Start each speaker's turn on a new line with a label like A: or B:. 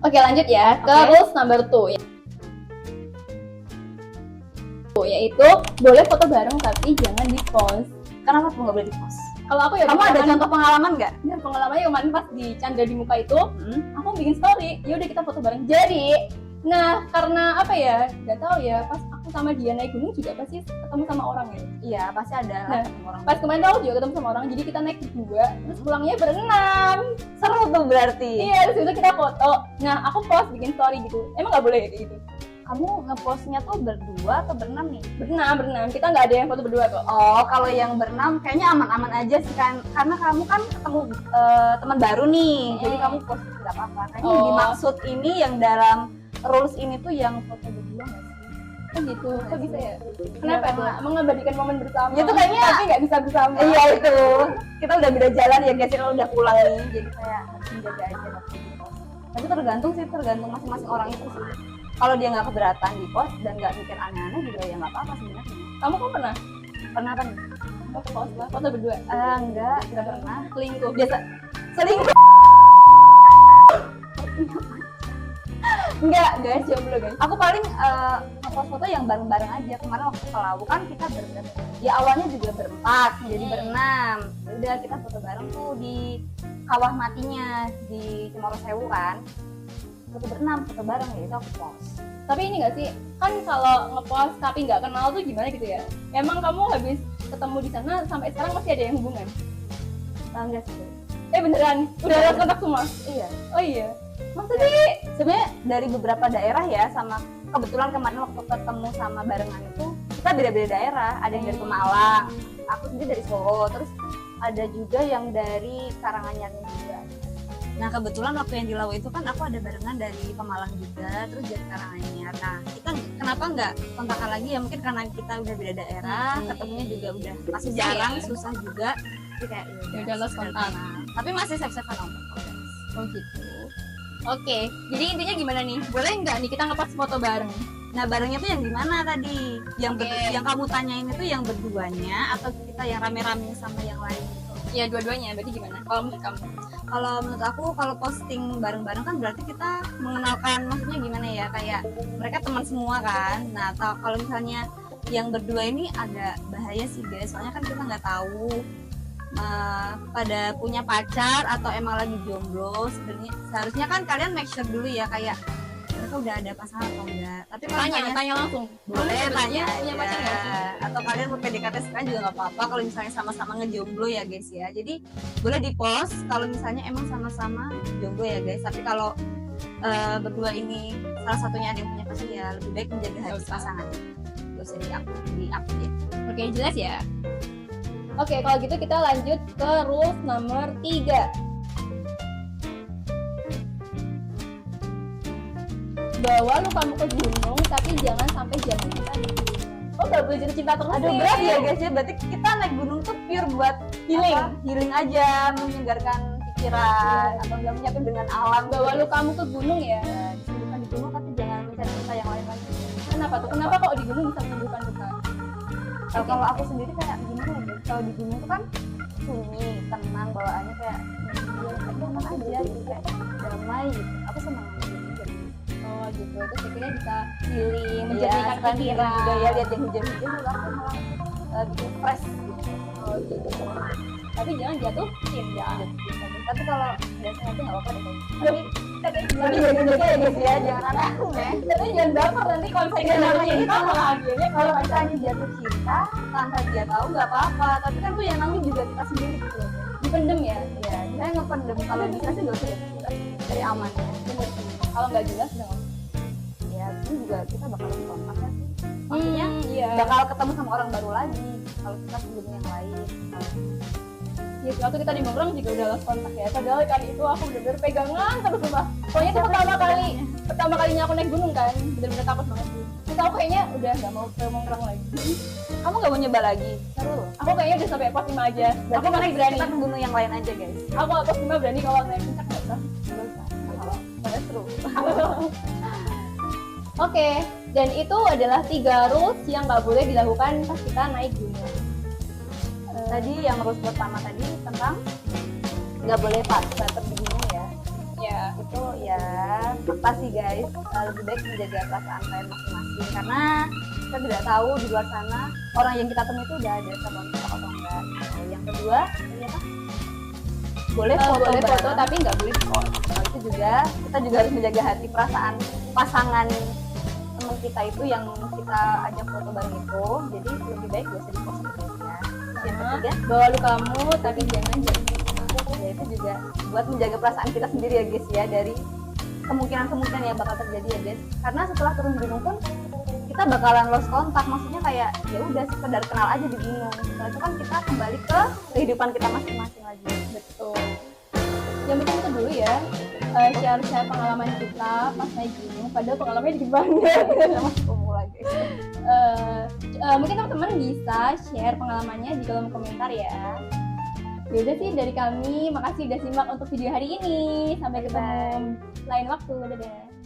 A: Oke, lanjut ya ke
B: Oke.
A: rules number 2 yaitu boleh foto bareng tapi jangan di post.
B: Kenapa tuh nggak boleh di-post?
A: Kalau aku ya
B: Kamu ada contoh pengalaman nggak?
A: pengalamannya kemarin pas di Chandra di Muka itu, aku bikin story, ya udah kita foto bareng. Jadi, nah karena apa ya, nggak tahu ya, pas aku sama dia naik gunung juga pasti ketemu sama orang ya.
B: Iya, pasti ada
A: Nah,
B: ketemu orang.
A: Pas kemarin tuh aku juga ketemu sama orang, jadi kita naik berdua, terus pulangnya berenam.
B: Seru tuh berarti.
A: Iya, terus itu kita foto. Nah, aku post bikin story gitu. Emang nggak boleh ya kayak gitu?
B: Kamu nge-postnya tuh berdua atau berenam nih?
A: Berenam. Kita nggak ada yang foto berdua kok.
B: Oh, kalau yang berenam kayaknya aman-aman aja sih kan, karena kamu kan ketemu teman baru nih, jadi kamu post nggak apa-apa. Kayaknya yang dimaksud ini yang dalam rules ini tuh yang foto berdua nggak sih?
A: Oh gitu, kok bisa ya? Kenapa tuh? Mengabadikan momen bersama.
B: Ya tuh kayaknya.
A: Tapi nggak bisa bersama.
B: Iya itu, kita udah beda jalan ya guys, kita udah pulang nih, jadi kayak harus menjaga aja waktu di post. Tapi tergantung masing-masing orang itu sih. Kalau dia nggak keberatan di post dan nggak mikir aneh-aneh juga ya nggak apa-apa sebenarnya.
A: Kamu kok pernah?
B: Pernah apa nih?
A: Post lah, foto berdua.
B: Nggak pernah.
A: Selingkuh.
B: Biasa selingkuh. Enggak guys, jomblo guys. Aku paling ngepost foto yang bareng-bareng aja. Kemarin waktu ke Lawu kan kita ya awalnya juga berempat, jadi berenam. Ya udah kita foto bareng tuh di Kawah Matinya di Cemoro Sewu kan. Foto bareng ya itu aku post.
A: Tapi ini nggak sih, kan kalau ngepost tapi nggak kenal tuh gimana gitu ya? Emang kamu habis ketemu di sana sampai sekarang masih ada yang hubungan?
B: Enggak sih.
A: Beneran? Udah ada kontak semua?
B: Iya.
A: Oh iya. Maksudnya
B: Sebenarnya dari beberapa daerah ya, sama kebetulan kemarin waktu ketemu sama barengan itu kita beda-beda daerah. Ada yang dari Pemalang, aku sendiri dari Solo, terus ada juga yang dari Karanganyar juga. Nah kebetulan waktu yang di Lawu itu kan aku ada barengan dari Pemalang juga, terus dari Karanganyar. Nah kita kenapa nggak kontakan lagi ya, mungkin karena kita udah beda daerah, ketemunya juga udah masih jarang, susah juga. Jadi kayak
A: ya udah lost kontak.
B: Tapi masih save-savean on guys.
A: Oh gitu. Oke, jadi intinya gimana nih? Boleh nggak nih kita ngepost foto bareng?
B: Nah barengnya tuh yang di mana tadi? Yang
A: Oke.
B: yang kamu tanyain itu yang berduanya atau kita yang rame-rame sama yang lain gitu?
A: Ya dua-duanya, berarti gimana? Kalau menurut kamu?
B: Kalau menurut aku kalau posting bareng-bareng kan berarti kita mengenalkan, maksudnya gimana ya, kayak mereka teman semua kan. Nah kalau misalnya yang berdua ini agak bahaya sih guys, soalnya kan kita nggak tahu pada punya pacar atau emang lagi jomblo. Seharusnya kan kalian make sure dulu ya, kayak mereka udah ada pasangan atau enggak. Tapi kalau
A: Tanya langsung.
B: boleh tanya
A: punya pacar nggak sih?
B: atau kalian mau PDKT sekarang juga nggak apa-apa kalau misalnya sama-sama ngejomblo ya guys ya. Jadi boleh di post kalau misalnya emang sama-sama jomblo ya guys. Tapi kalau berdua ini salah satunya ada yang punya pacar ya lebih baik menjaga hati pasangan. Gak usah di-update.
A: Oke, jelas ya. Oke, kalau gitu kita lanjut ke rules nomor 3. Bawa lukamu ke gunung, tapi jangan sampai jatuh cinta di gunung. Oh, gak boleh jatuh cinta terus.
B: Aduh berat ya guys ya. Berarti kita naik gunung tuh pure buat healing aja, menyegarkan pikiran atau enggak menyatu dengan alam.
A: Bawa lukamu ke gunung ya.
B: Disembuhkan di gunung tapi jangan mencari cinta yang lain lagi.
A: Kenapa tuh? Kenapa kok di gunung bisa menyembuhkan luka?
B: Kalau aku sendiri kayak gimana ya guys, kalau di gunung tuh kan sunyi, tenang bawaannya, kayak nyaman aja gitu, kayak damai gitu. Aku senang aja gitu.
A: Oh gitu, terus akhirnya bisa healing,
B: Iya,
A: menjernihkan
B: sekarang
A: pikiran.
B: juga ya lihat yang hujan-hujan juga aku malah bikin fresh gitu.
A: Oh gitu. Tapi jangan jatuh cinta.
B: Tapi kalau biasanya aja nggak apa-apa deh guys.
A: Tapi
B: Tapi jaga-jaga ya guys ya, jangan aneh-aneh.
A: tapi jangan baper nanti kalau misalnya namanya itu bahagianya
B: Kalau misalnya jatuh cinta tanpa dia tahu nggak apa-apa, tapi kan tuh yang nanggung juga kita sendiri gitu loh.
A: dipendem ya.
B: Ya, saya ngependem, kalau bisa sih nggak usah jatuh cinta dari aman ya.
A: Bener sih. Kalau nggak jelas dong.
B: Ya itu juga kita bakal kontak ya sih. Maksudnya
A: Iya.
B: bakal ketemu sama orang baru lagi kalau kita sebelum yang lain.
A: Ya, waktu kita di Mongkrong juga udah lost kontak ya. Padahal kan itu aku bener-bener pegangan terus sumpah. Pokoknya itu pertama kalinya aku naik gunung kan, bener-bener takut banget sih. Terus aku kayaknya udah nggak mau ke Mongkrong lagi.
B: Kamu nggak mau nyoba lagi? Seru loh.
A: Aku kayaknya udah sampai pos 5 aja.
B: Berarti
A: Aku masih berani.
B: kita ke gunung yang lain aja guys.
A: Aku pos 5 berani, kalau naik puncak nggak usah.
B: Pada seru.
A: Oke, dan itu adalah 3 rules yang nggak boleh dilakukan pas kita naik gunung.
B: Tadi yang rules pertama tadi tentang nggak boleh baper di gunung ya.
A: Ya,
B: Itu ya apa sih guys, lebih baik menjaga perasaan kalian masing-masing karena kita tidak tahu di luar sana orang yang kita temui itu udah ada sama kita atau enggak. Yang kedua tadi apa? Boleh foto
A: boleh foto
B: bareng.
A: tapi nggak boleh call.
B: Itu juga kita juga harus menjaga hati perasaan pasangan teman kita itu yang kita ajak foto bareng itu, jadi lebih baik gak usah di post ya. Yang ketiga,
A: Bawa lu kamu tapi jangan jadi
B: ya itu juga buat menjaga perasaan kita sendiri ya guys ya, dari kemungkinan yang bakal terjadi ya guys, karena setelah turun gunung pun kita bakalan lost kontak, maksudnya kayak ya udah sekedar kenal aja di gunung, setelah itu kan kita kembali ke kehidupan kita masing-masing lagi.
A: betul. Yang penting itu dulu ya, share pengalaman kita pas naik gunung, padahal pengalamannya dikit banget.
B: Kita masih pemula guys.
A: Mungkin teman-teman bisa share pengalamannya di kolom komentar ya. Yaudah sih dari kami, makasih udah simak untuk video hari ini. Sampai ketemu lain waktu, dadah.